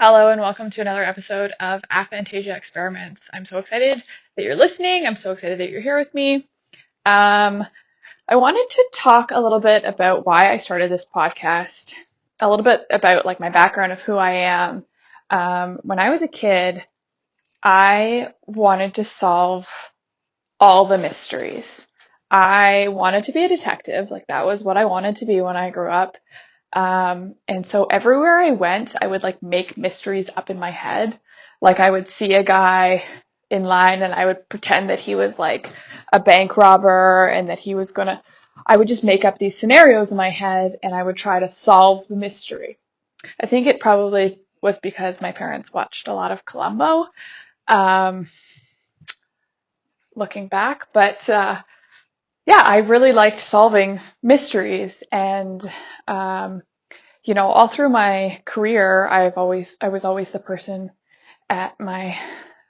Hello and welcome to another episode of Aphantasia Experiments. I'm so excited that you're listening. I'm so excited that you're here with me. I wanted to talk a little bit about why I started this podcast, a little bit about like my background of who I am. When I was a kid, I wanted to solve all the mysteries. I wanted to be a detective, like that was what I wanted to be when I grew up. And so everywhere I went, I would like make mysteries up in my head. Like I would see a guy in line and I would pretend that he was like a bank robber and that I would just make up these scenarios in my head and I would try to solve the mystery. I think it probably was because my parents watched a lot of Columbo, um, looking back, but, yeah, I really liked solving mysteries and, all through my career, I was always the person at my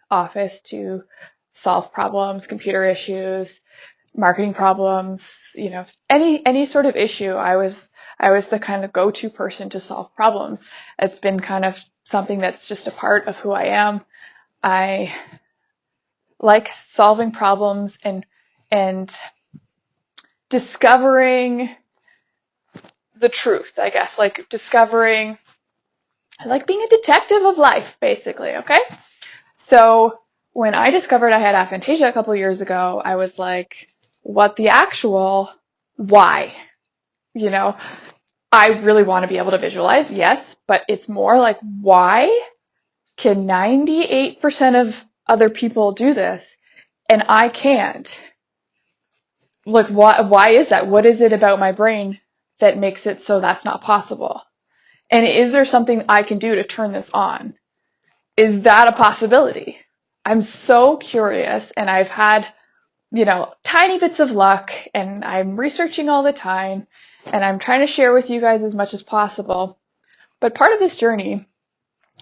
office to solve problems, computer issues, marketing problems, any sort of issue. I was the kind of go-to person to solve problems. It's been kind of something that's just a part of who I am. I like solving problems and discovering the truth, I guess, I like being a detective of life, basically, okay? So when I discovered I had aphantasia a couple years ago, I was like, what the actual why? You know, I really want to be able to visualize, yes, but it's more like, why can 98% of other people do this and I can't? Like, why is that? What is it about my brain that makes it so that's not possible? And is there something I can do to turn this on? Is that a possibility? I'm so curious and I've had, tiny bits of luck and I'm researching all the time and I'm trying to share with you guys as much as possible. But part of this journey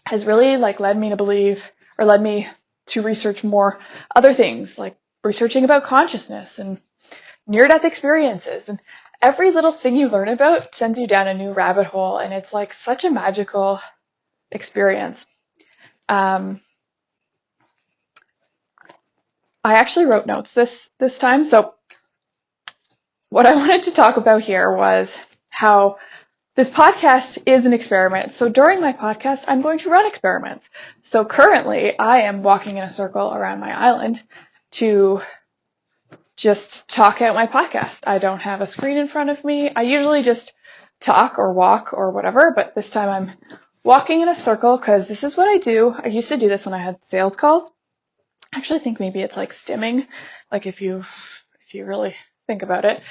has really led me to research more other things, like researching about consciousness and near-death experiences, and every little thing you learn about sends you down a new rabbit hole, and it's like such a magical experience. I actually wrote notes this time, so what I wanted to talk about here was how this podcast is an experiment. So during my podcast, I'm going to run experiments. So currently, I am walking in a circle around my island to just talk out my podcast. I don't have a screen in front of me. I usually just talk or walk or whatever, but this time I'm walking in a circle because this is what I do. I used to do this when I had sales calls. I actually think maybe it's like stimming, like if you really think about it.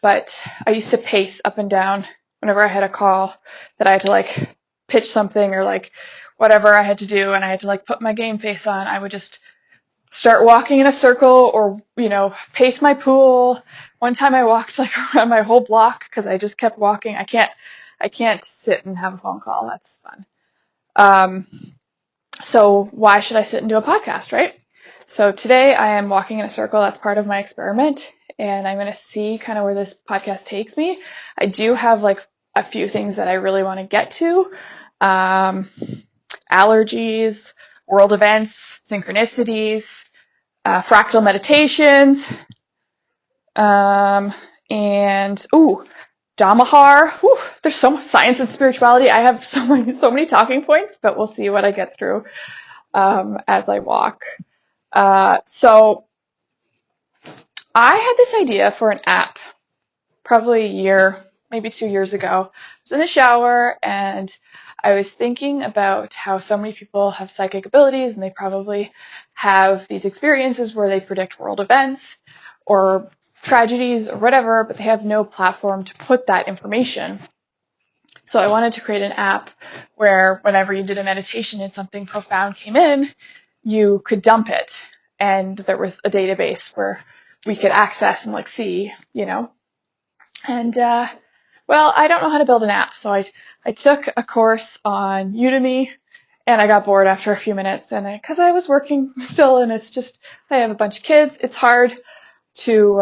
But I used to pace up and down whenever I had a call that I had to pitch something or whatever I had to do and I had to put my game face on. I would just start walking in a circle or, pace my pool. One time I walked around my whole block because I just kept walking. I can't sit and have a phone call. That's fun. So why should I sit and do a podcast, right? So today I am walking in a circle. That's part of my experiment and I'm going to see kind of where this podcast takes me. I do have a few things that I really want to get to. Allergies, world events, synchronicities, fractal meditations, and Damahar. Whew, there's so much science and spirituality. I have so many talking points, but we'll see what I get through as I walk. So I had this idea for an app probably a year, maybe 2 years ago. I was in the shower and I was thinking about how so many people have psychic abilities and they probably have these experiences where they predict world events or tragedies or whatever, but they have no platform to put that information. So I wanted to create an app where whenever you did a meditation and something profound came in, you could dump it and there was a database where we could access and see, And, well, I don't know how to build an app, so I took a course on Udemy, and I got bored after a few minutes, and because I was working still, and it's just, I have a bunch of kids, it's hard to,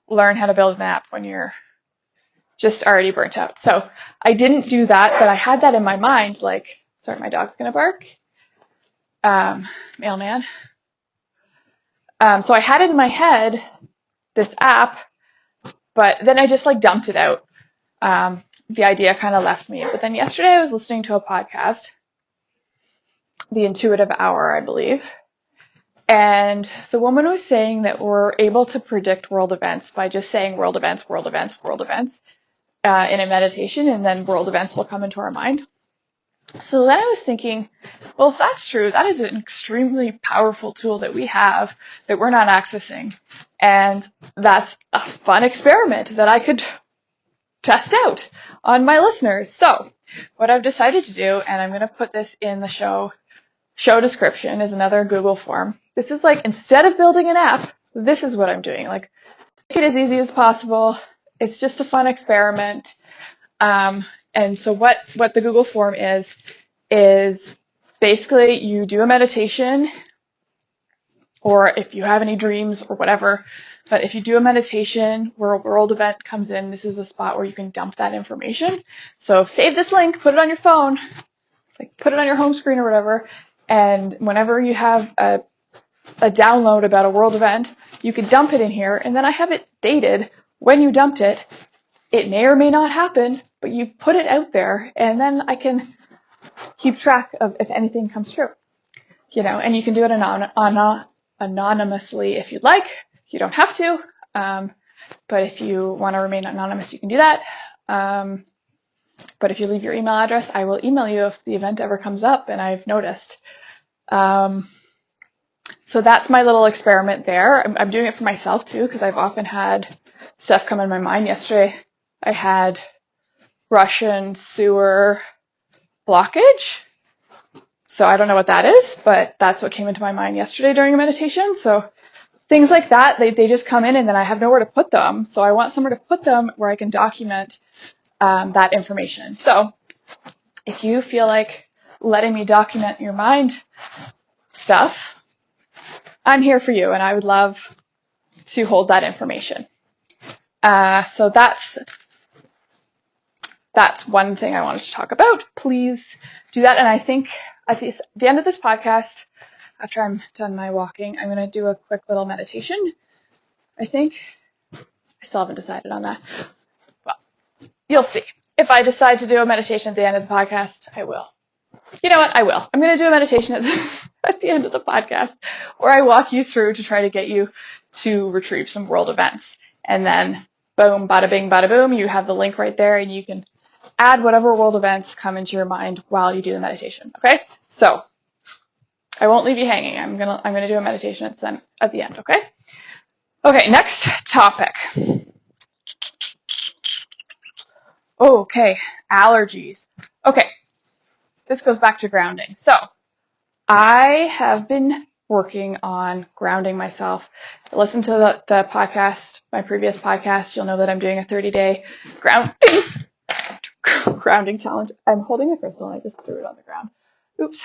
learn how to build an app when you're just already burnt out. So I didn't do that, but I had that in my mind, like, sorry, my dog's gonna bark. Mailman. So I had it in my head, this app, but then I just like dumped it out. The idea kind of left me. But then yesterday I was listening to a podcast, The Intuitive Hour, I believe. And the woman was saying that we're able to predict world events by just saying world events, world events, world events in a meditation, and then world events will come into our mind. So then I was thinking, well, if that's true, that is an extremely powerful tool that we have that we're not accessing. And that's a fun experiment that I could test out on my listeners. So what I've decided to do, and I'm going to put this in the show description, is another Google form. This is like, instead of building an app, this is what I'm doing. Like, make it as easy as possible. It's just a fun experiment. And so what the Google form is basically you do a meditation, or if you have any dreams or whatever, but if you do a meditation where a world event comes in, this is a spot where you can dump that information. So save this link, put it on your phone, like put it on your home screen or whatever, and whenever you have a download about a world event, you can dump it in here, and then I have it dated when you dumped it. It may or may not happen, but you put it out there, and then I can keep track of if anything comes true. And you can do it anonymously if you'd like. You don't have to, but if you want to remain anonymous, you can do that. But if you leave your email address, I will email you if the event ever comes up and I've noticed. So that's my little experiment there. I'm doing it for myself too, because I've often had stuff come in my mind. Yesterday, I had Russian sewer blockage. So I don't know what that is, but that's what came into my mind yesterday during a meditation. So things like that, they just come in, and then I have nowhere to put them. So I want somewhere to put them where I can document that information. So if you feel like letting me document your mind stuff, I'm here for you, and I would love to hold that information. So that's one thing I wanted to talk about. Please do that. And I think at the end of this podcast, after I'm done my walking, I'm going to do a quick little meditation. I think I still haven't decided on that. Well, you'll see. If I decide to do a meditation at the end of the podcast, I will. You know what? I will. I'm going to do a meditation at the end of the podcast where I walk you through to try to get you to retrieve some world events. And then boom, bada bing, bada boom, you have the link right there, and you can add whatever world events come into your mind while you do the meditation. Okay? So I won't leave you hanging. I'm gonna do a meditation at the end. Okay? Okay. Next topic. Okay, allergies. Okay, this goes back to grounding. So I have been working on grounding myself. Listen to the podcast, my previous podcast. You'll know that I'm doing a 30-day grounding challenge. I'm holding a crystal and I just threw it on the ground. Oops.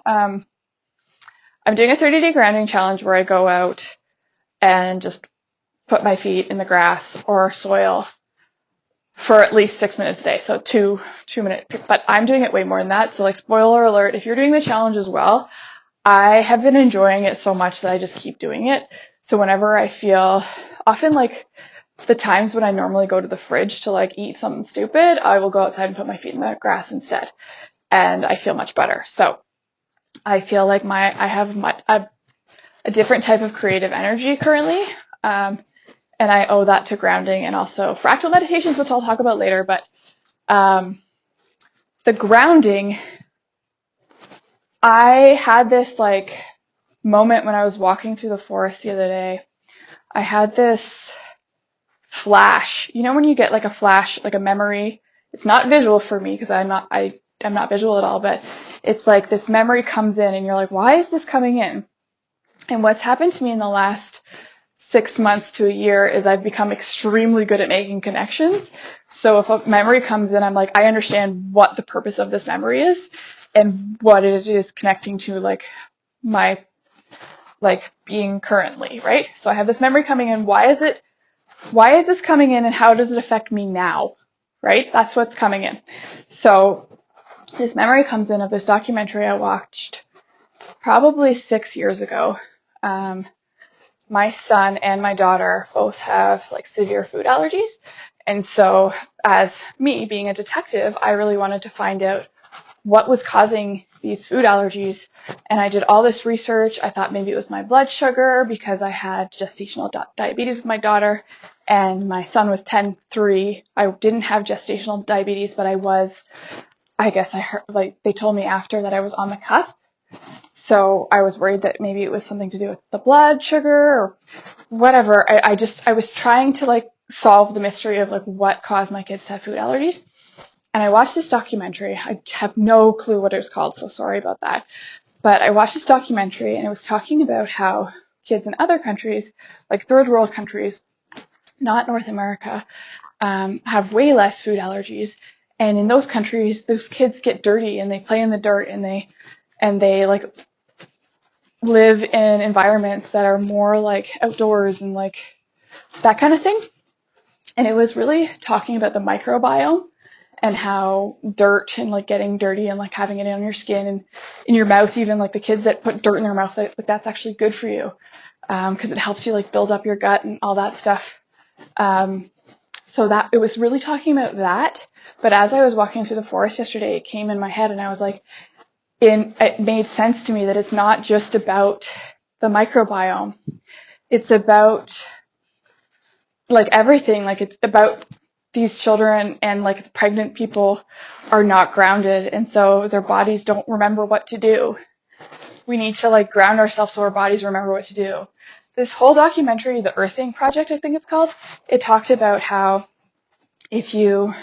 I'm doing a 30-day grounding challenge where I go out and just put my feet in the grass or soil for at least 6 minutes a day. So two minute, but I'm doing it way more than that. So like, spoiler alert, if you're doing the challenge as well, I have been enjoying it so much that I just keep doing it. So whenever I feel, often like the times when I normally go to the fridge to like eat something stupid, I will go outside and put my feet in the grass instead. And I feel much better. So I feel like I have a different type of creative energy currently. And I owe that to grounding and also fractal meditations, which I'll talk about later. But the grounding, I had this like moment when I was walking through the forest the other day. I had this flash. You know when you get like a flash, like a memory? It's not visual for me because I'm not visual at all, but it's like this memory comes in and you're like, why is this coming in? And what's happened to me in the last 6 months to a year is I've become extremely good at making connections. So if a memory comes in, I'm like, I understand what the purpose of this memory is and what it is connecting to like my like being currently, right? So I have this memory coming in. Why is this coming in and how does it affect me now? right? That's what's coming in. So this memory comes in of this documentary I watched probably 6 years ago. My son and my daughter both have like severe food allergies. And so as me being a detective, I really wanted to find out what was causing these food allergies. And I did all this research. I thought maybe it was my blood sugar because I had gestational diabetes with my daughter, and my son was 10-3. I didn't have gestational diabetes, but I guess I heard, like, they told me after that I was on the cusp. So I was worried that maybe it was something to do with the blood sugar or whatever. I was trying to like solve the mystery of like what caused my kids to have food allergies. And I watched this documentary. I have no clue what it was called, so sorry about that. But I watched this documentary, and it was talking about how kids in other countries, like third world countries, not North America, have way less food allergies. And in those countries, those kids get dirty and they play in the dirt, and they like live in environments that are more like outdoors and like that kind of thing. And it was really talking about the microbiome and how dirt and like getting dirty and like having it on your skin and in your mouth, even like the kids that put dirt in their mouth, like that's actually good for you, because it helps you like build up your gut and all that stuff. So that it was really talking about that. But as I was walking through the forest yesterday, it came in my head, and I was like, it made sense to me that it's not just about the microbiome. It's about like everything. Like it's about these children, and like the pregnant people are not grounded, and so their bodies don't remember what to do. We need to like ground ourselves so our bodies remember what to do. This whole documentary, the Earthing Project, I think it's called, it talked about how if you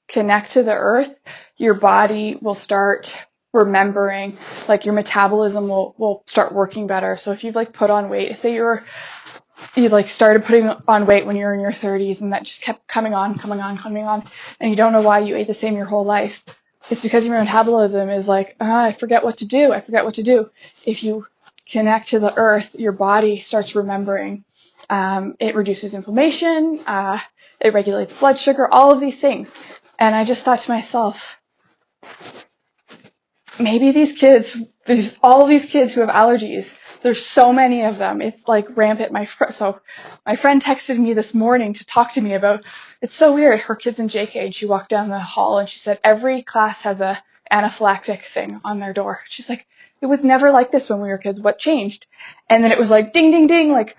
connect to the earth, your body will start remembering, like your metabolism will start working better. So if you've like put on weight, say you like started putting on weight when you were in your 30s, and that just kept coming on, and you don't know why you ate the same your whole life. It's because your metabolism is like, I forget what to do. If you connect to the earth, your body starts remembering. It reduces inflammation, it regulates blood sugar, all of these things. And I just thought to myself, maybe all of these kids who have allergies, there's so many of them. It's like rampant. So my friend texted me this morning to talk to me about, it's so weird. Her kid's in JK, and she walked down the hall and she said every class has a anaphylactic thing on their door. She's like, it was never like this when we were kids. What changed? And then it was like ding, ding, ding, like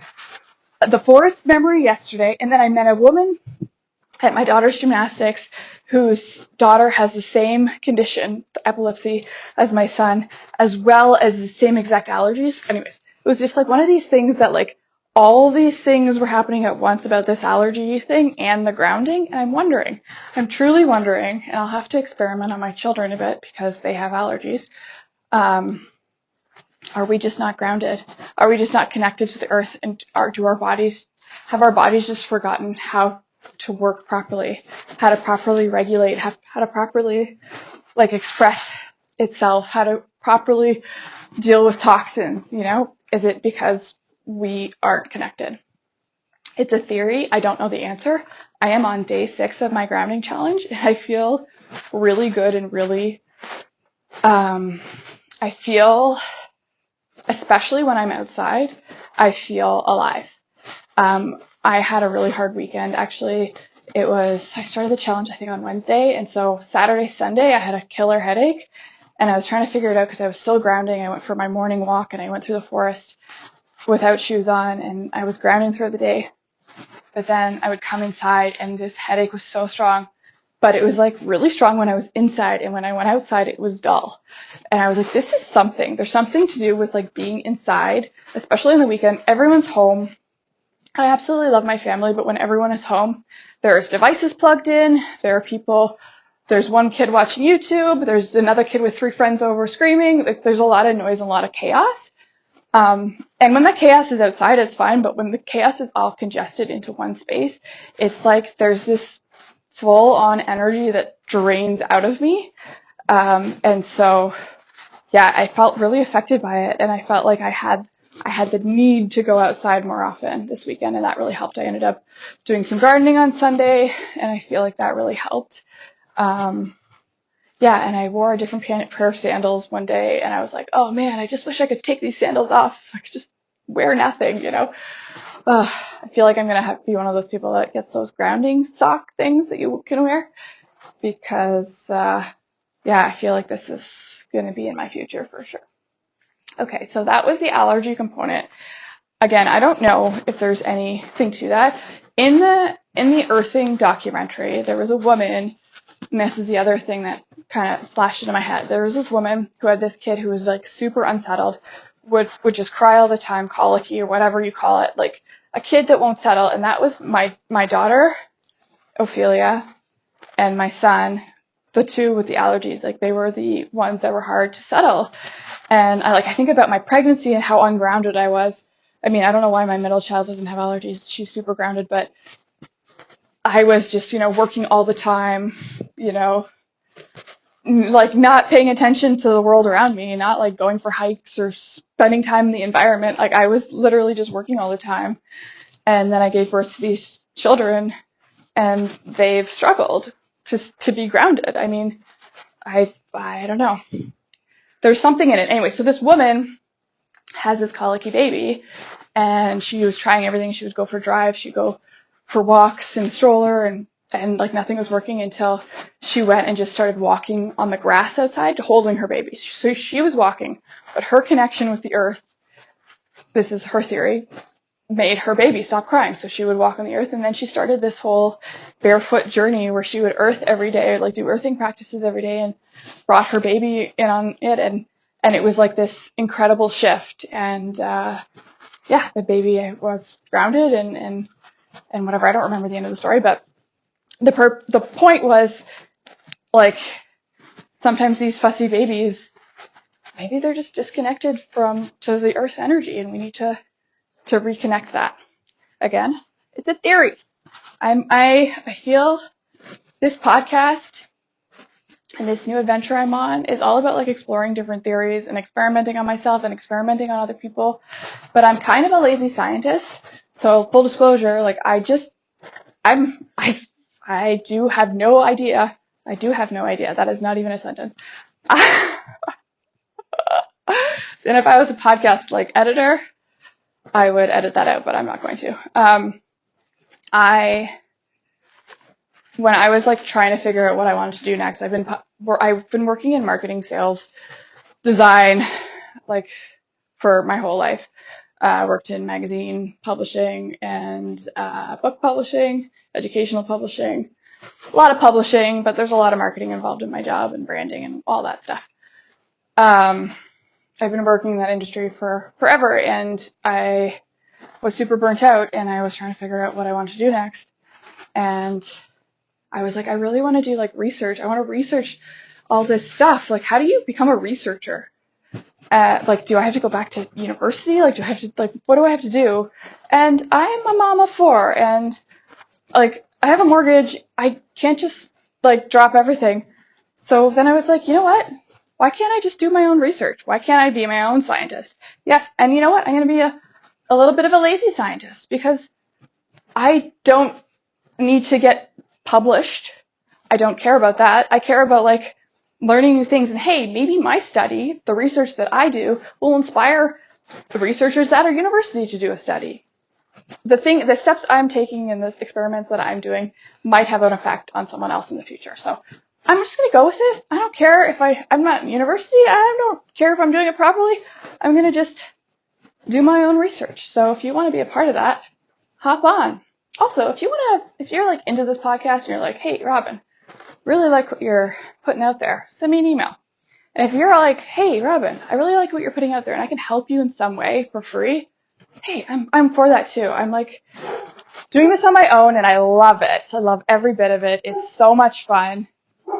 the forest memory yesterday. And then I met a woman at my daughter's gymnastics whose daughter has the same condition, epilepsy, as my son, as well as the same exact allergies. Anyways, it was just like one of these things that like all these things were happening at once about this allergy thing and the grounding. And I'm truly wondering, and I'll have to experiment on my children a bit because they have allergies. Are we just not grounded? Are we just not connected to the earth? And have our bodies just forgotten how to work properly, how to properly regulate, how to properly like express itself, how to properly deal with toxins, Is it because we aren't connected? It's a theory. I don't know the answer. I am on day 6 of my grounding challenge, and I feel really good and really, I feel, especially when I'm outside, I feel alive. I had a really hard weekend. Actually, I started the challenge, I think, on Wednesday. And so Saturday, Sunday, I had a killer headache, and I was trying to figure it out because I was still grounding. I went for my morning walk, and I went through the forest without shoes on, and I was grounding throughout the day. But then I would come inside, and this headache was so strong, but it was like really strong when I was inside. And when I went outside, it was dull. And I was like, this is something. There's something to do with like being inside, especially on the weekend. Everyone's home. I absolutely love my family, but when everyone is home, there's devices plugged in, there's one kid watching YouTube, there's another kid with 3 friends over screaming, like there's a lot of noise and a lot of chaos. And when the chaos is outside, it's fine, but when the chaos is all congested into one space, it's like there's this full-on energy that drains out of me. And so, yeah, I felt really affected by it, and I felt like I had I had the need to go outside more often this weekend, and that really helped. I ended up doing some gardening on Sunday, and I feel like that really helped. Yeah, and I wore a different pair of sandals one day, and I was like, oh man, I just wish I could take these sandals off. I could just wear nothing, I feel like I'm going to be one of those people that gets those grounding sock things that you can wear, because, I feel like this is going to be in my future for sure. Okay, so that was the allergy component. Again, I don't know if there's anything to that. In the earthing documentary, there was a woman, and this is the other thing that kind of flashed into my head. There was this woman who had this kid who was like super unsettled, would just cry all the time, colicky or whatever you call it, like a kid that won't settle. And that was my daughter, Ophelia, and my son, the two with the allergies. Like they were the ones that were hard to settle. And I think about my pregnancy and how ungrounded I was. I mean, I don't know why my middle child doesn't have allergies. She's super grounded, but I was just, working all the time, like not paying attention to the world around me, not like going for hikes or spending time in the environment. Like I was literally just working all the time. And then I gave birth to these children, and they've struggled to be grounded. I mean, I don't know. There's something in it. Anyway, so this woman has this colicky baby, and she was trying everything. She would go for drives, she'd go for walks in the stroller, and like nothing was working until she went and just started walking on the grass outside, holding her baby. So she was walking, but her connection with the earth, this is her theory, made her baby stop crying. So she would walk on the earth, and then she started this whole barefoot journey where she would earth every day, like do earthing practices every day, and brought her baby in on it, and it was like this incredible shift. And the baby was grounded and whatever. I don't remember the end of the story, but the point was, like, sometimes these fussy babies, maybe they're just disconnected to the earth energy, and we need to reconnect that. Again, it's a theory. I feel this podcast and this new adventure I'm on is all about like exploring different theories and experimenting on myself and experimenting on other people. But I'm kind of a lazy scientist. So full disclosure, like I do have no idea. I do have no idea. That is not even a sentence. Then if I was a podcast like editor, I would edit that out, but I'm not going to. When I was like trying to figure out what I wanted to do next, I've been working in marketing, sales, design, like for my whole life. Worked in magazine publishing and book publishing, educational publishing, a lot of publishing, but there's a lot of marketing involved in my job and branding and all that stuff. I've been working in that industry for forever, and I was super burnt out, and I was trying to figure out what I wanted to do next. And I was like, I really want to do like research. I want to research all this stuff. Like, how do you become a researcher? Like, do I have to go back to university? Like, what do I have to do? And I'm a mom of 4, and like, I have a mortgage. I can't just like drop everything. So then I was like, you know what? Why can't I just do my own research? Why can't I be my own scientist? Yes. And you know what? I'm going to be a little bit of a lazy scientist, because I don't need to get published. I don't care about that. I care about like learning new things, and hey, maybe my study, the research that I do, will inspire the researchers at our university to do a study. The steps I'm taking and the experiments that I'm doing might have an effect on someone else in the future. So I'm just going to go with it. I don't care if I'm not in university. I don't care if I'm doing it properly. I'm going to just do my own research. So if you want to be a part of that, hop on. Also, if you're like into this podcast and you're like, hey, Robin, really like what you're putting out there, send me an email. And if you're like, hey, Robin, I really like what you're putting out there and I can help you in some way for free, hey, I'm for that too. I'm like doing this on my own and I love it. I love every bit of it. It's so much fun.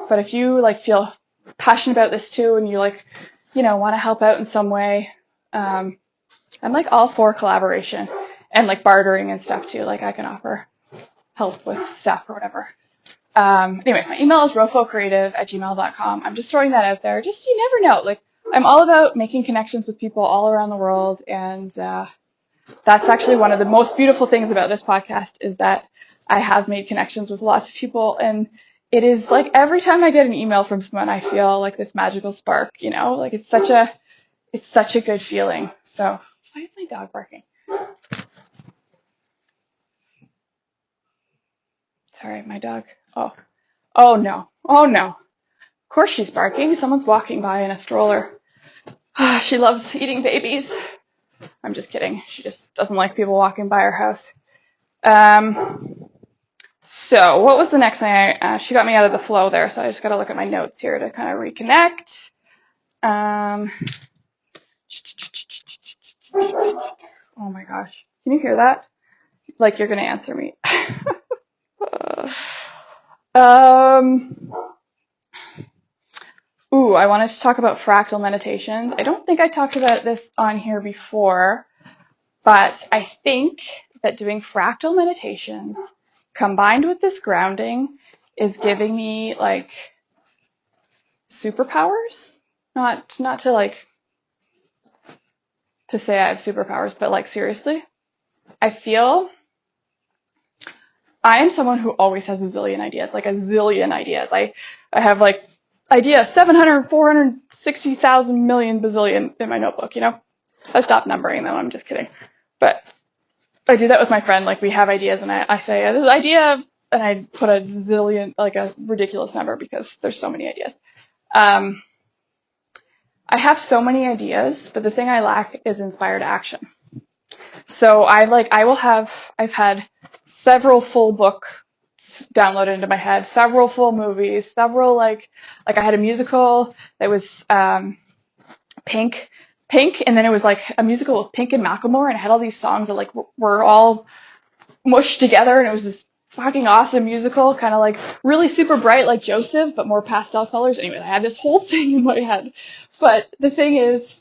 But if you like feel passionate about this too and you like, want to help out in some way, I'm like all for collaboration and like bartering and stuff too. Like I can offer help with stuff or whatever. Anyways, my email is rofocreative@gmail.com. I'm just throwing that out there. Just, you never know. Like, I'm all about making connections with people all around the world, and that's actually one of the most beautiful things about this podcast is that I have made connections with lots of people, and it is like every time I get an email from someone, I feel like this magical spark, like it's such a good feeling. So why is my dog barking? Sorry, my dog. Oh no. Of course she's barking. Someone's walking by in a stroller. She loves eating babies. I'm just kidding. She just doesn't like people walking by her house. So what was the next thing? She got me out of the flow there, so I just got to look at my notes here to kind of reconnect. Oh my gosh. Can you hear that? Like you're going to answer me. I wanted to talk about fractal meditations. I don't think I talked about this on here before, but I think that doing fractal meditations combined with this grounding is giving me like superpowers. Not to like to say I have superpowers, but like seriously, I feel I am someone who always has a zillion ideas, like a zillion ideas. I have like idea 700, 460,000 million bazillion in my notebook, I stopped numbering them, I'm just kidding. But I do that with my friend, like we have ideas and I say, this idea, and I put a zillion, like a ridiculous number because there's so many ideas. I have so many ideas, but the thing I lack is inspired action. So I've had several full books downloaded into my head, several full movies, several like I had a musical that was Pink, and then it was like a musical with Pink and Macklemore, and it had all these songs that like were all mushed together, and it was this fucking awesome musical, kind of like really super bright like Joseph, but more pastel colors. Anyway, I had this whole thing in my head. But the thing is,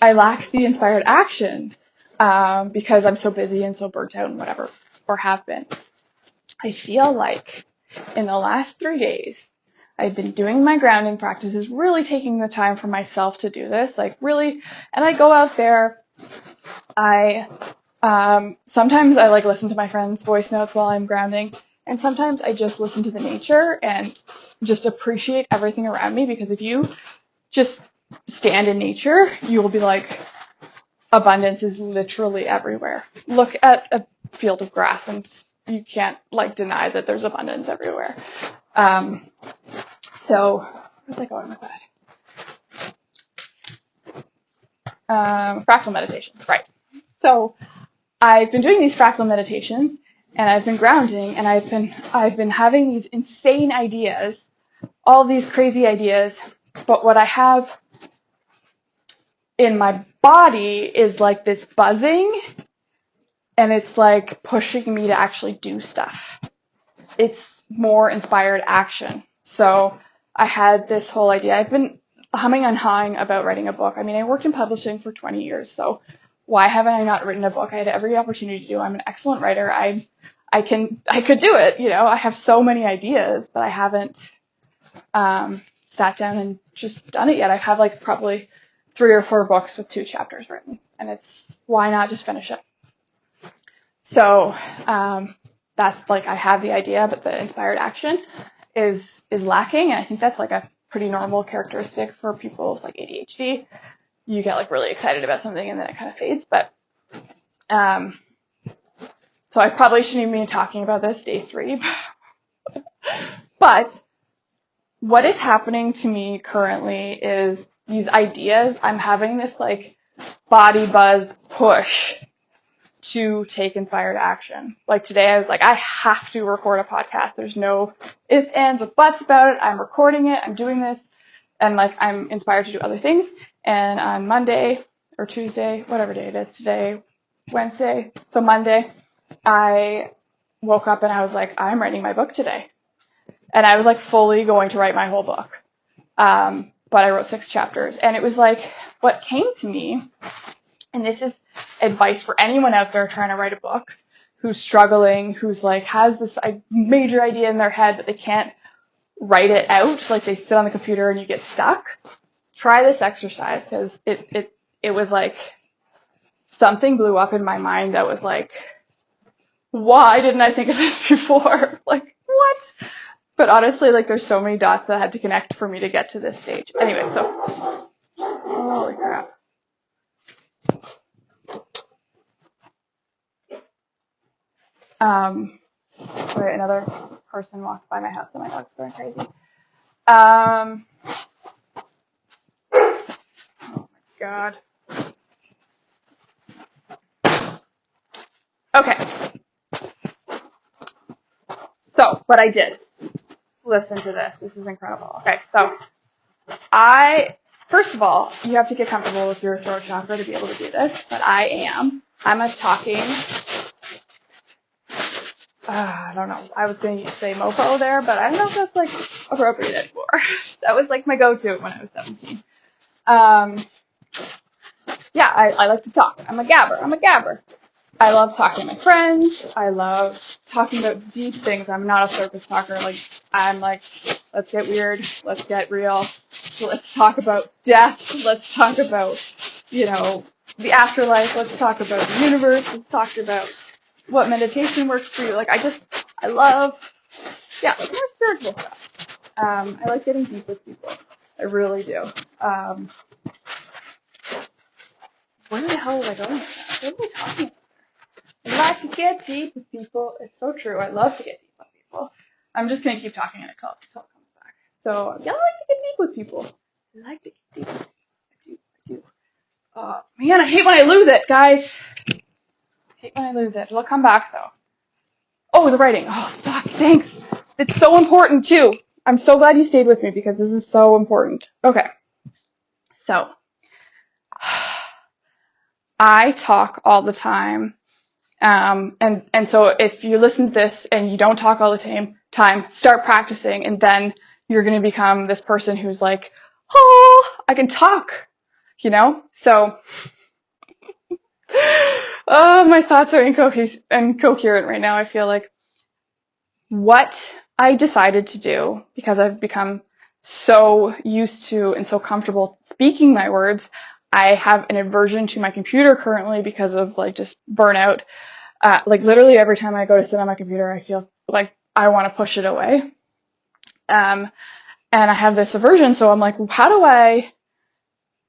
I lack the inspired action because I'm so busy and so burnt out and whatever, or have been. I feel like in the last 3 days, I've been doing my grounding practices, really taking the time for myself to do this, like really, and I go out there, sometimes I like listen to my friends' voice notes while I'm grounding, and sometimes I just listen to the nature and just appreciate everything around me, because if you just stand in nature, you will be like, abundance is literally everywhere. Look at a field of grass and you can't like deny that there's abundance everywhere. So where's I going with that? Fractal meditations, right. So I've been doing these fractal meditations and I've been grounding and I've been having these insane ideas, all these crazy ideas, but what I have in my body is like this buzzing, and it's like pushing me to actually do stuff. It's more inspired action. So I had this whole idea. I've been humming and hawing about writing a book. I mean, I worked in publishing for 20 years, so why haven't I not written a book? I had every opportunity to do. I'm an excellent writer. I could do it. I have so many ideas, but I haven't sat down and just done it yet. I have like probably 3 or 4 books with 2 chapters written, and it's why not just finish it? So that's like I have the idea, but the inspired action is lacking, and I think that's like a pretty normal characteristic for people with like ADHD. You get like really excited about something and then it kind of fades. But so I probably shouldn't even be talking about this day 3. But what is happening to me currently is these ideas. I'm having this like body buzz push to take inspired action. Like today I was like, I have to record a podcast. There's no ifs, ands, or buts about it. I'm recording it. I'm doing this. And like I'm inspired to do other things. And on Monday or Tuesday, whatever day it is today, Wednesday, so Monday, I woke up and I was like, I'm writing my book today. And I was like fully going to write my whole book. But I wrote 6 chapters. And it was like, what came to me, and this is advice for anyone out there trying to write a book, who's struggling, who's like has this major idea in their head, but they can't write it out. Like they sit on the computer and you get stuck. try this exercise, because it was like something blew up in my mind that was like, why didn't I think of this before? Like, what? But honestly, like, there's so many dots that had to connect for me to get to this stage. Anyway, so, holy crap. Wait, another person walked by my house and my dog's going crazy. Oh my God. Okay. So, what I did. Listen to this. This is incredible. Okay, so first of all, you have to get comfortable with your throat chakra to be able to do this, but I'm a talking, I don't know, I was going to say mofo there, but I don't know if that's like appropriate anymore. That was like my go-to when I was 17. Yeah, I like to talk. I'm a gabber. I love talking to my friends. I love talking about deep things. I'm not a surface talker. Like, I'm like, let's get weird. Let's get real. Let's talk about death. Let's talk about, the afterlife. Let's talk about the universe. Let's talk about what meditation works for you. Like, I love, like more spiritual stuff. I like getting deep with people. I really do. Where the hell was I going with that? What am I talking about? I like to get deep with people. It's so true. I love to get deep with people. I'm just going to keep talking until it comes back. So, yeah, I like to get deep with people. I like to get deep. I do. Oh, man, I hate when I lose it, guys. I hate when I lose it. It'll come back, though. Oh, the writing. Oh, fuck, thanks. It's so important, too. I'm so glad you stayed with me because this is so important. Okay. So, I talk all the time. And so if you listen to this and you don't talk all the time, start practicing, and then you're going to become this person who's like, oh, I can talk, So, oh, my thoughts are incoherent right now. I feel like what I decided to do, because I've become so used to and so comfortable speaking my words, I have an aversion to my computer currently because of like just burnout. Like literally every time I go to sit on my computer, I feel like I want to push it away. And I have this aversion, so I'm like, how do I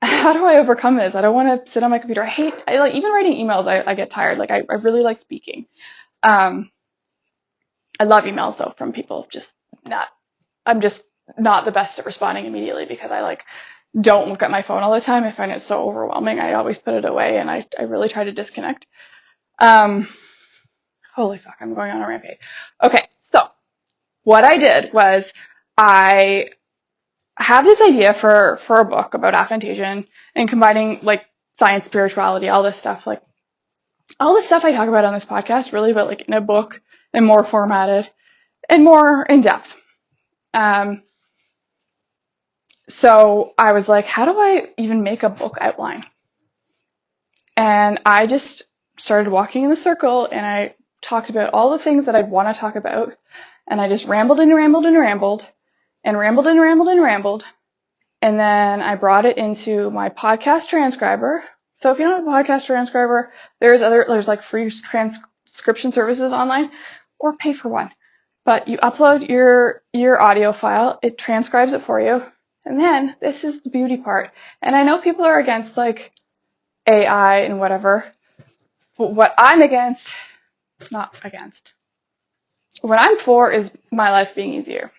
overcome this? I don't want to sit on my computer. I like even writing emails. I get tired. Like I really like speaking. I love emails though from people. I'm just not the best at responding immediately because I like don't look at my phone all the time. I find it so overwhelming. I always put it away and I really try to disconnect. Holy fuck, I'm going on a rampage. Okay, so what I did was I have this idea for a book about aphantasia and combining like science, spirituality, all this stuff, like all the stuff I talk about on this podcast, really, but like in a book and more formatted and more in depth. So I was like, how do I even make a book outline? And I just started walking in the circle and I talked about all the things that I'd want to talk about. And I just rambled and rambled and rambled and rambled and rambled and rambled. And then I brought it into my podcast transcriber. So if you don't have a podcast transcriber, there's like free transcription services online or pay for one. But you upload your audio file, it transcribes it for you. And then this is the beauty part. And I know people are against like AI and whatever. But what I'm what I'm for is my life being easier.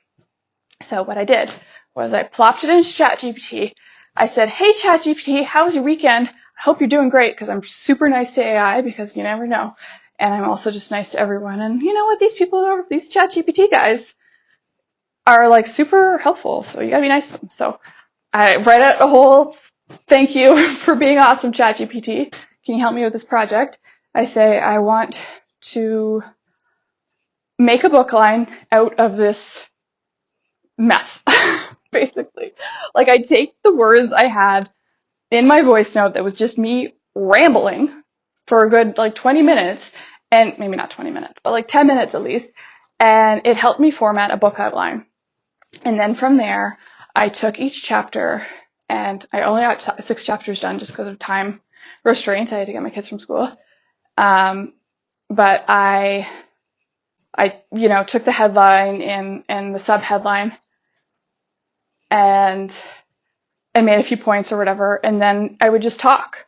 So what I did was I plopped it into ChatGPT. I said, hey ChatGPT, how was your weekend? I hope you're doing great, because I'm super nice to AI because you never know. And I'm also just nice to everyone. And you know what? These ChatGPT guys are like super helpful. So you gotta be nice to them. So I write out a whole thank you for being awesome, ChatGPT. Can you help me with this project? I say I want to make a book line out of this mess, basically. Like I take the words I had in my voice note that was just me rambling for a good like 20 minutes, and maybe not 20 minutes, but like 10 minutes at least, and it helped me format a book outline. And then from there, I took each chapter and I only got 6 chapters done just because of time restraints. I had to get my kids from school. But I took the headline and the sub-headline and I made a few points or whatever, and then I would just talk.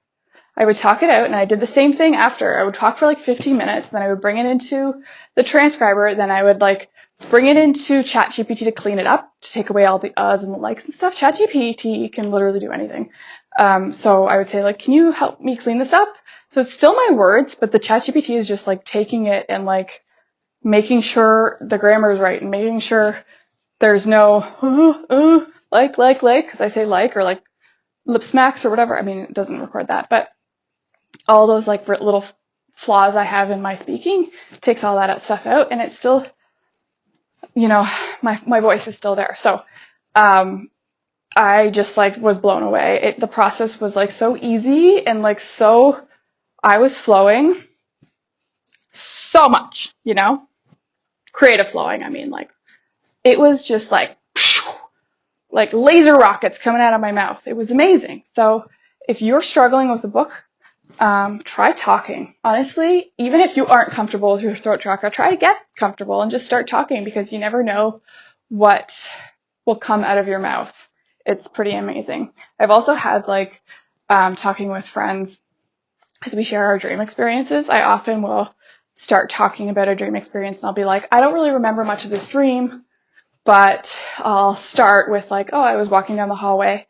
I would talk it out, and I did the same thing after. I would talk for like 15 minutes, then I would bring it into the transcriber, then I would like bring it into ChatGPT to clean it up, to take away all the uhs and the likes and stuff. ChatGPT can literally do anything. So I would say like, can you help me clean this up? So it's still my words, but the ChatGPT is just like taking it and like making sure the grammar is right and making sure there's no like, because I say like or like lip smacks or whatever. I mean, it doesn't record that, but all those like little flaws I have in my speaking takes all that stuff out, and it's still, my voice is still there. So, I just like was blown away. The process was like so easy and like I was flowing so much, creative flowing. I mean, like it was just like laser rockets coming out of my mouth. It was amazing. So if you're struggling with a book, try talking. Honestly, even if you aren't comfortable with your throat chakra, try to get comfortable and just start talking, because you never know what will come out of your mouth. It's pretty amazing. I've also had talking with friends, because we share our dream experiences. I often will start talking about a dream experience and I'll be like, I don't really remember much of this dream, but I'll start with like, oh, I was walking down the hallway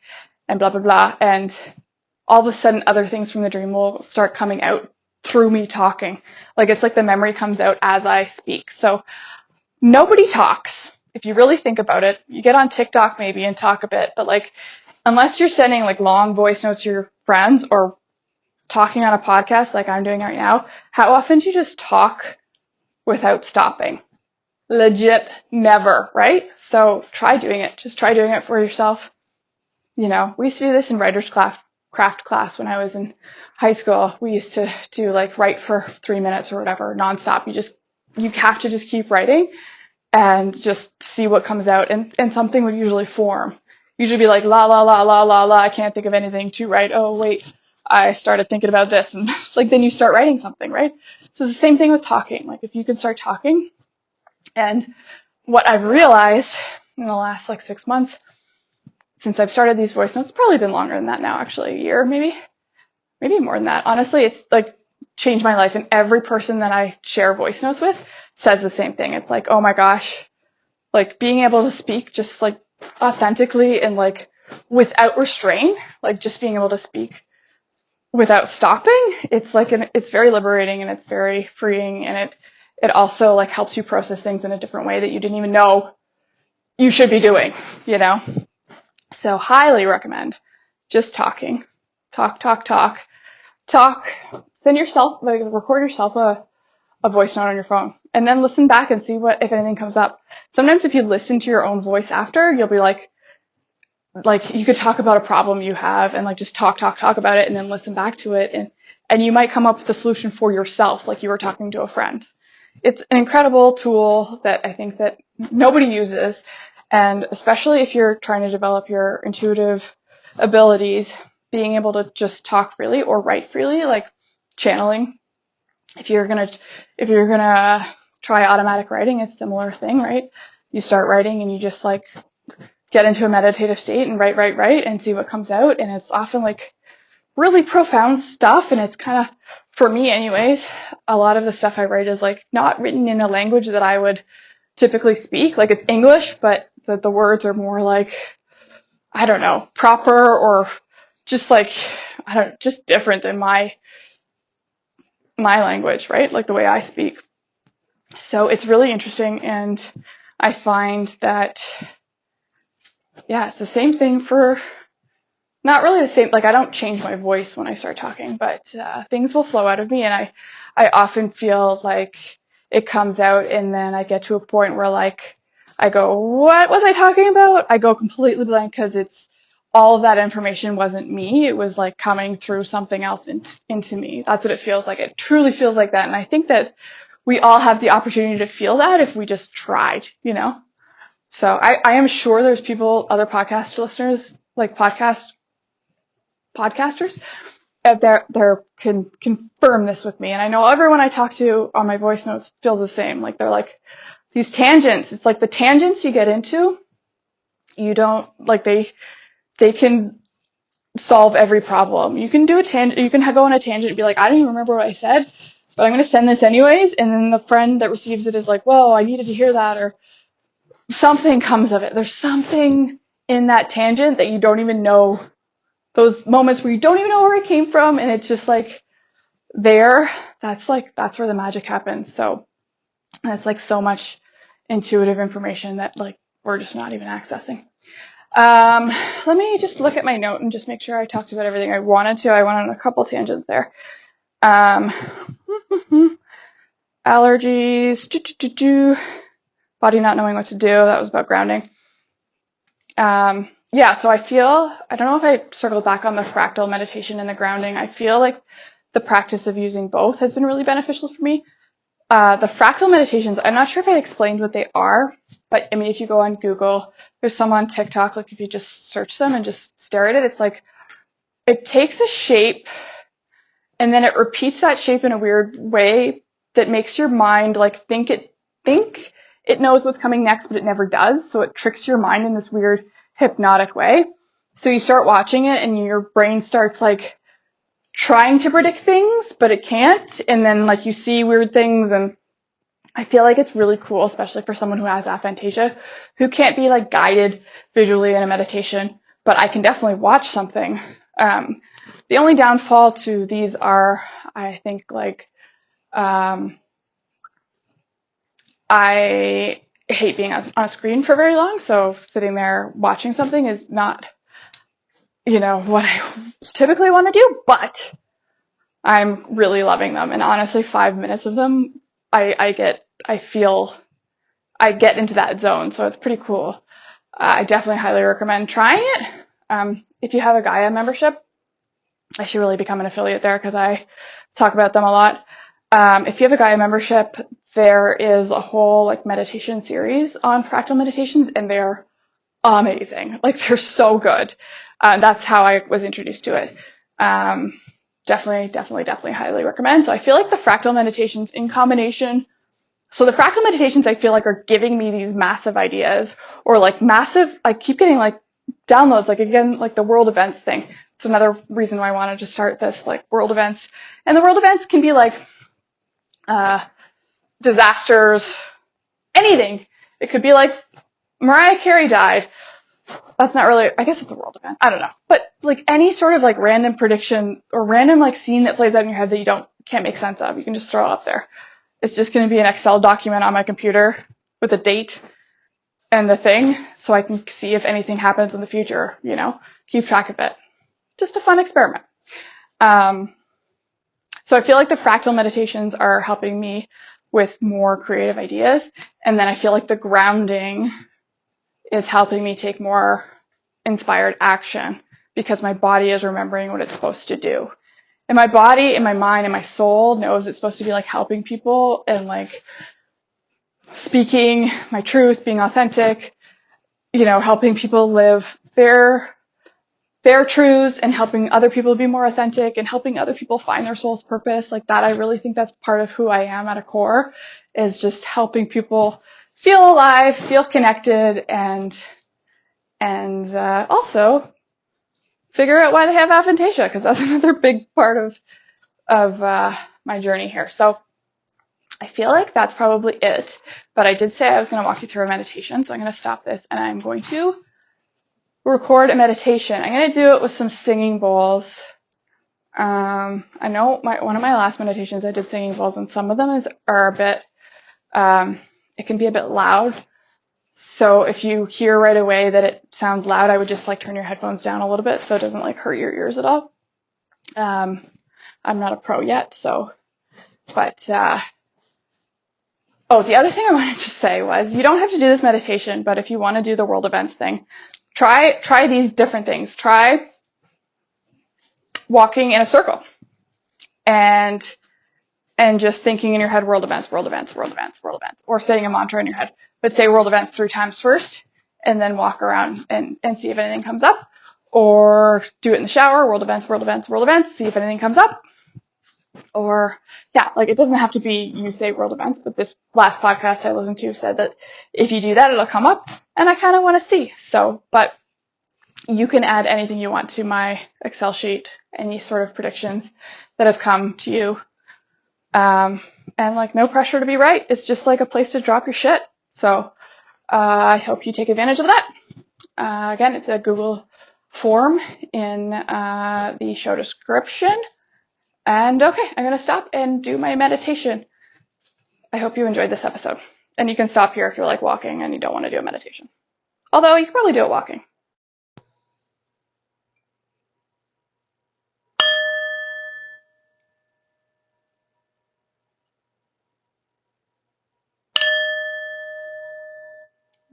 and blah, blah, blah. And all of a sudden other things from the dream will start coming out through me talking. Like it's like the memory comes out as I speak. So nobody talks. If you really think about it, you get on TikTok maybe and talk a bit, but like unless you're sending like long voice notes to your friends or talking on a podcast like I'm doing right now, how often do you just talk without stopping? Legit never, right? So try doing it. Just try doing it for yourself. We used to do this in writer's craft class when I was in high school. We used to do like write for 3 minutes or whatever, nonstop. You have to just keep writing and just see what comes out, and something would usually form. Usually be like la la la la la la, I can't think of anything to write. Oh wait, I started thinking about this, and like then you start writing something, right? So it's the same thing with talking. Like if you can start talking, and what I've realized in the last 6 months since I've started these voice notes, probably been longer than that now, actually, a year, maybe more than that. Honestly, it's like changed my life, and every person that I share voice notes with says the same thing. It's like, oh my gosh, like being able to speak just like authentically and like without restraint, like just being able to speak without stopping. It's like it's very liberating and it's very freeing, and it also like helps you process things in a different way that you didn't even know you should be doing, So highly recommend just talking. Talk. Send yourself, record yourself a voice note on your phone, and then listen back and see if anything comes up. Sometimes if you listen to your own voice after, you'll be like you could talk about a problem you have and like just talk about it and then listen back to it, and you might come up with a solution for yourself, like you were talking to a friend. It's an incredible tool that I think that nobody uses, and especially if you're trying to develop your intuitive abilities, being able to just talk freely or write freely, like channeling. If you're gonna try automatic writing, it's a similar thing, right? You start writing and you just like get into a meditative state and write and see what comes out, and it's often like really profound stuff, and it's kind of, for me anyways, a lot of the stuff I write is like not written in a language that I would typically speak. Like it's English, but the words are more like, I don't know, proper, or just like, just different than my language, right? Like the way I speak. So it's really interesting, and I find that, yeah, it's the same thing for, not really the same, like I don't change my voice when I start talking, but things will flow out of me, and I often feel like it comes out, and then I get to a point where like I go, what was I talking about? I go completely blank, because it's all of that information wasn't me. It was like coming through something else into me. That's what it feels like. It truly feels like that. And I think that we all have the opportunity to feel that if we just tried, So I am sure there's people, other podcast listeners, like podcast podcasters there can confirm this with me. And I know everyone I talk to on my voice notes feels the same. Like, they're like, these tangents, it's like the tangents you get into, you don't, like, they can solve every problem. You can do a tangent, you can go on a tangent and be like, I don't even remember what I said, but I'm going to send this anyways. And then the friend that receives it is like, whoa, I needed to hear that, or something comes of it. There's something in that tangent that you don't even know, those moments where you don't even know where it came from, and it's just like there, that's where the magic happens. So that's like so much intuitive information that like we're just not even accessing. Let me just look at my note and just make sure I talked about everything I wanted to. I went on a couple tangents there. Allergies, body not knowing what to do. That was about grounding. Yeah, so I don't know if I circled back on the fractal meditation and the grounding. I feel like the practice of using both has been really beneficial for me. The fractal meditations, I'm not sure if I explained what they are, but I mean, if you go on Google, there's some on TikTok, like if you just search them and just stare at it, it's like, it takes a shape and then it repeats that shape in a weird way that makes your mind like think it knows what's coming next, but it never does. So it tricks your mind in this weird hypnotic way. So you start watching it and your brain starts like trying to predict things, but it can't. And then like you see weird things, and I feel like it's really cool, especially for someone who has aphantasia, who can't be like guided visually in a meditation, but I can definitely watch something. The only downfall to these are, I think, like, I hate being on a screen for very long, so sitting there watching something is not, what I typically want to do, but I'm really loving them. And honestly, 5 minutes of them, I get into that zone, so it's pretty cool. I definitely highly recommend trying it. If you have a Gaia membership, I should really become an affiliate there because I talk about them a lot. If you have a Gaia membership, there is a whole like meditation series on fractal meditations, and they're amazing. Like, they're so good. That's how I was introduced to it. Definitely highly recommend. So I feel like the fractal meditations in combination, so the fractal meditations I feel like are giving me these massive ideas, or like massive, I keep getting like downloads, like again, like the world events thing. It's another reason why I wanted to start this, like world events. And the world events can be like, disasters, anything. It could be like Mariah Carey died. That's not really, I guess it's a world event. I don't know. But like any sort of like random prediction or random like scene that plays out in your head that you can't make sense of, you can just throw it up there. It's just going to be an Excel document on my computer with a date and the thing, so I can see if anything happens in the future, keep track of it. Just a fun experiment. So I feel like the fractal meditations are helping me with more creative ideas. And then I feel like the grounding is helping me take more inspired action because my body is remembering what it's supposed to do. And my body and my mind and my soul knows it's supposed to be like helping people and like speaking my truth, being authentic, helping people live their truths and helping other people be more authentic and helping other people find their soul's purpose. Like that, I really think that's part of who I am at a core, is just helping people feel alive, feel connected, and also figure out why they have aphantasia, because that's another big part of my journey here. So I feel like that's probably it, but I did say I was going to walk you through a meditation, so I'm going to stop this and I'm going to record a meditation. I'm going to do it with some singing bowls. I know one of my last meditations I did singing bowls, and some of them are a bit, it can be a bit loud. So if you hear right away that it sounds loud, I would just like turn your headphones down a little bit so it doesn't like hurt your ears at all. I'm not a pro yet, but the other thing I wanted to say was, you don't have to do this meditation, but if you want to do the world events thing, try these different things. Try walking in a circle and just thinking in your head, world events, world events, world events, world events, or saying a mantra in your head, but say world events 3 times first and then walk around and see if anything comes up. or do it in the shower, world events, world events, world events, see if anything comes up. Or, yeah, like it doesn't have to be you say world events, but this last podcast I listened to said that if you do that, it'll come up, and I kind of want to see. So, but you can add anything you want to my Excel sheet, any sort of predictions that have come to you. And like no pressure to be right. It's just like a place to drop your shit. So, I hope you take advantage of that. Again, it's a Google form in the show description. And okay, I'm going to stop and do my meditation. I hope you enjoyed this episode. And you can stop here if you're like walking and you don't want to do a meditation. Although you can probably do it walking.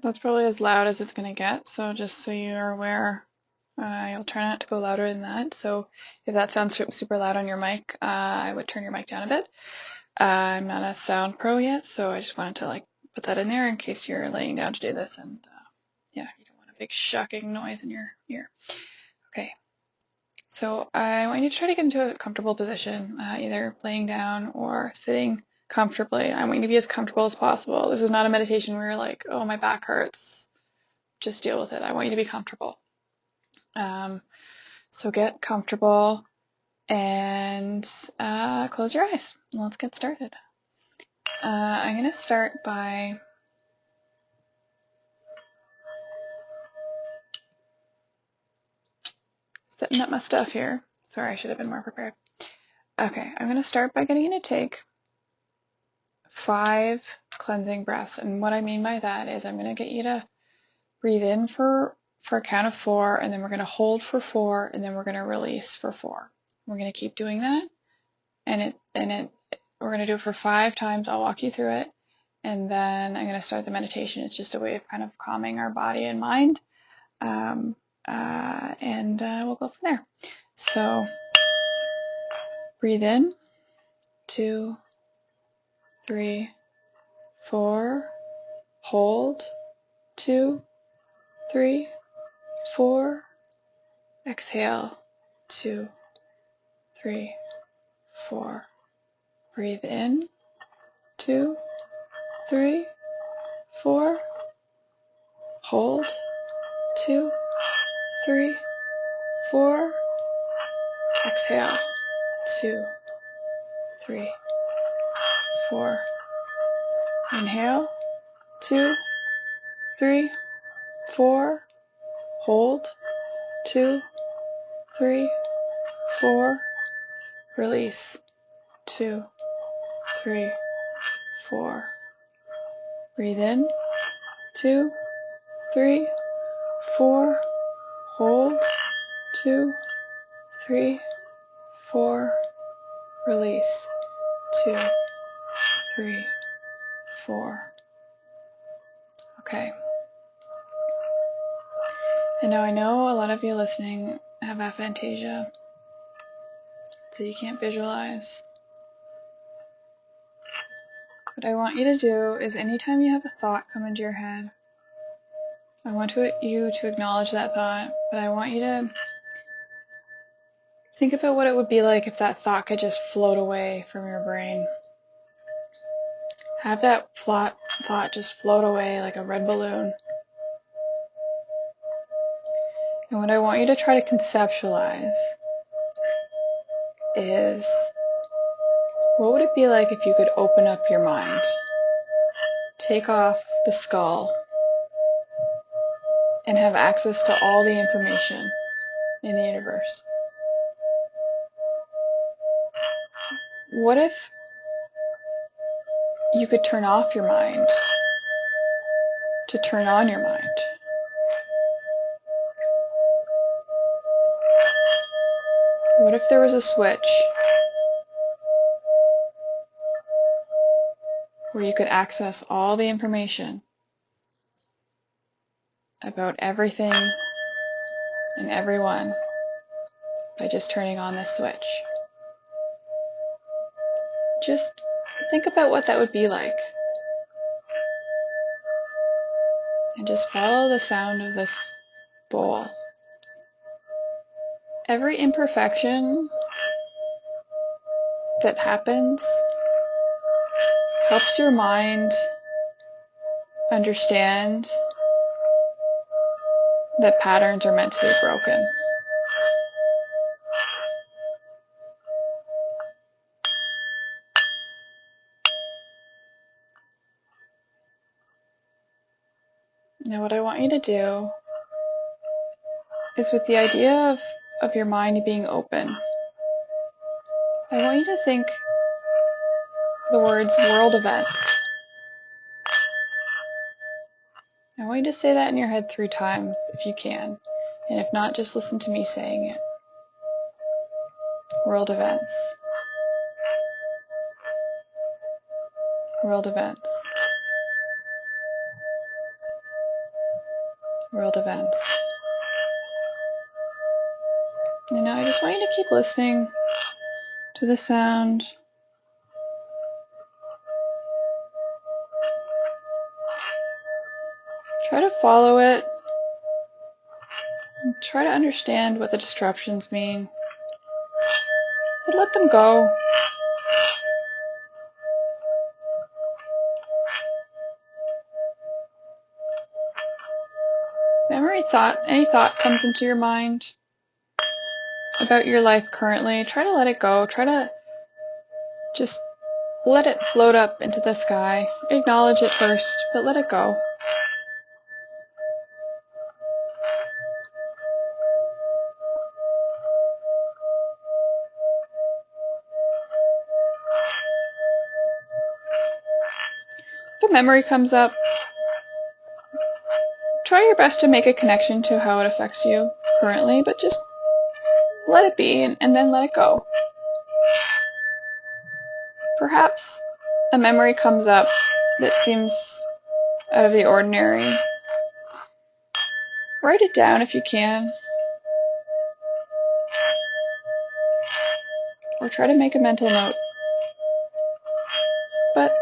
That's probably as loud as it's going to get. So just so you're aware, you'll try not to go louder than that. So if that sounds super loud on your mic, I would turn your mic down a bit. I'm not a sound pro yet, so I just wanted to like put that in there in case you're laying down to do this, and yeah, you don't want a big shocking noise in your ear. Okay, so I want you to try to get into a comfortable position, either laying down or sitting comfortably. I want you to be as comfortable as possible. This is not a meditation where you're like, oh, my back hurts. Just deal with it. I want you to be comfortable. So get comfortable and close your eyes. Let's get started. I'm going to start by setting up my stuff here. Sorry, I should have been more prepared. Okay, I'm going to start by getting you to take 5 cleansing breaths. And what I mean by that is I'm going to get you to breathe in for a count of 4, and then we're going to hold for 4, and then we're going to release for 4. We're going to keep doing that. And we're going to do it for 5 times. I'll walk you through it. And then I'm going to start the meditation. It's just a way of kind of calming our body and mind. And we'll go from there. So breathe in, 2, 3, 4, hold, 2, 3, 4, exhale, 2, 3, 4, breathe in, 2, 3, 4, hold, 2, 3, 4, exhale, 2, 3, 4, inhale, 2, 3, 4, hold, 2, 3, 4, release, 2, 3, 4, breathe in, 2, 3, 4, hold, 2, 3, 4, release, 2, 3, 4. Okay. And now I know a lot of you listening have aphantasia, so you can't visualize. What I want you to do is anytime you have a thought come into your head, I want you to acknowledge that thought, but I want you to think about what it would be like if that thought could just float away from your brain. Have that thought just float away like a red balloon. And what I want you to try to conceptualize is, what would it be like if you could open up your mind, take off the skull, and have access to all the information in the universe? What if you could turn off your mind to turn on your mind? What if there was a switch where you could access all the information about everything and everyone by just turning on this switch? Just think about what that would be like. And just follow the sound of this bowl. every imperfection that happens helps your mind understand that patterns are meant to be broken. Now what I want you to do is, with the idea of your mind being open, I want you to think the words world events. I want you to say that in your head 3 times if you can. And if not, just listen to me saying it. World events. World events. World events. And now I just want you to keep listening to the sound. Try to follow it. And try to understand what the disruptions mean. But let them go. Any thought comes into your mind about your life currently, try to let it go. Try to just let it float up into the sky. Acknowledge it first, but let it go. If a memory comes up, try your best to make a connection to how it affects you currently, but just let it be and then let it go. Perhaps a memory comes up that seems out of the ordinary. Write it down if you can. Or try to make a mental note. But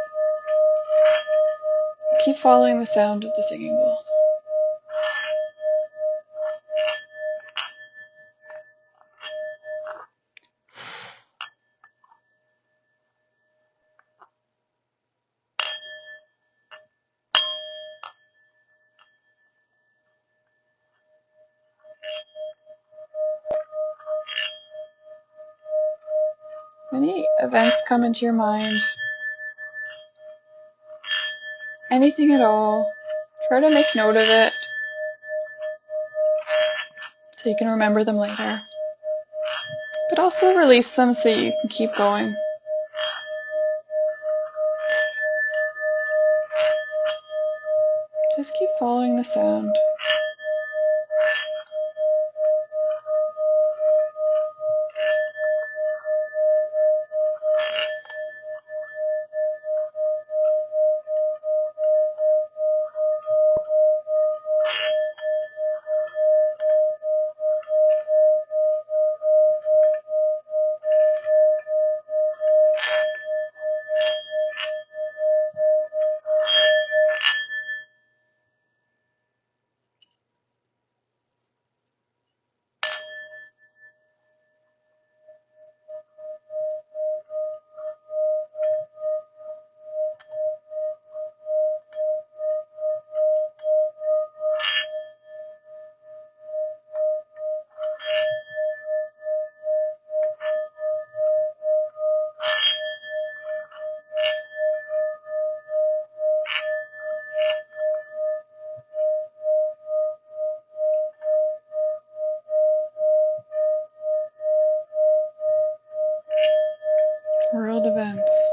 keep following the sound of the singing bowl. Any events come into your mind, anything at all, try to make note of it so you can remember them later. But also release them so you can keep going. Just keep following the sound. World events.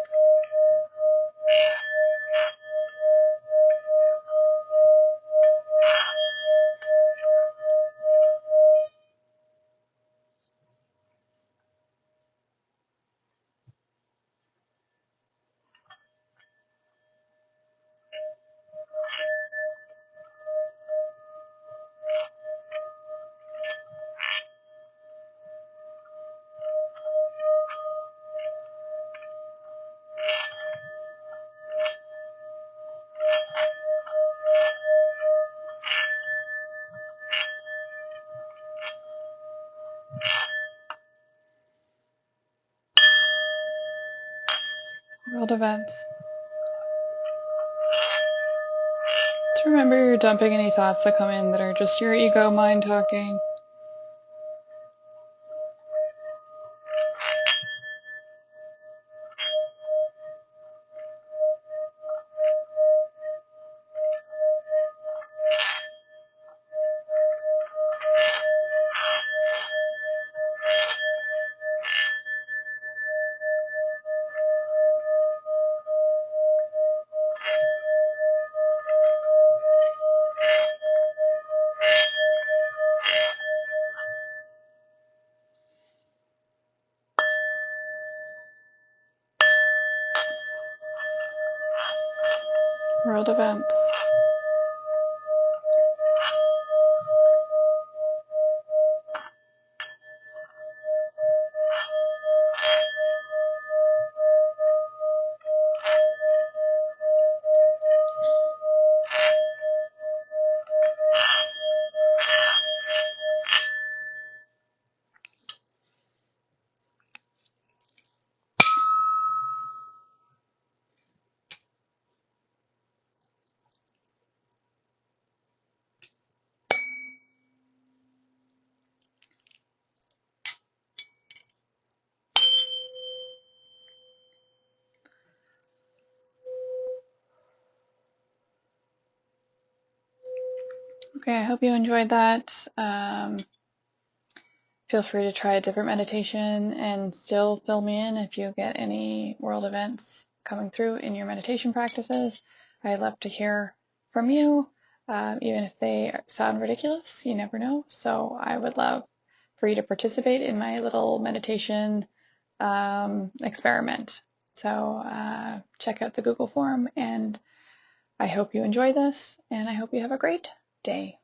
World events. Just remember you're dumping any thoughts that come in that are just your ego mind talking. World events. Okay, I hope you enjoyed that. Feel free to try a different meditation and still fill me in if you get any world events coming through in your meditation practices. I'd love to hear from you, even if they sound ridiculous, you never know. So I would love for you to participate in my little meditation experiment. So check out the Google form, and I hope you enjoy this, and I hope you have a great day.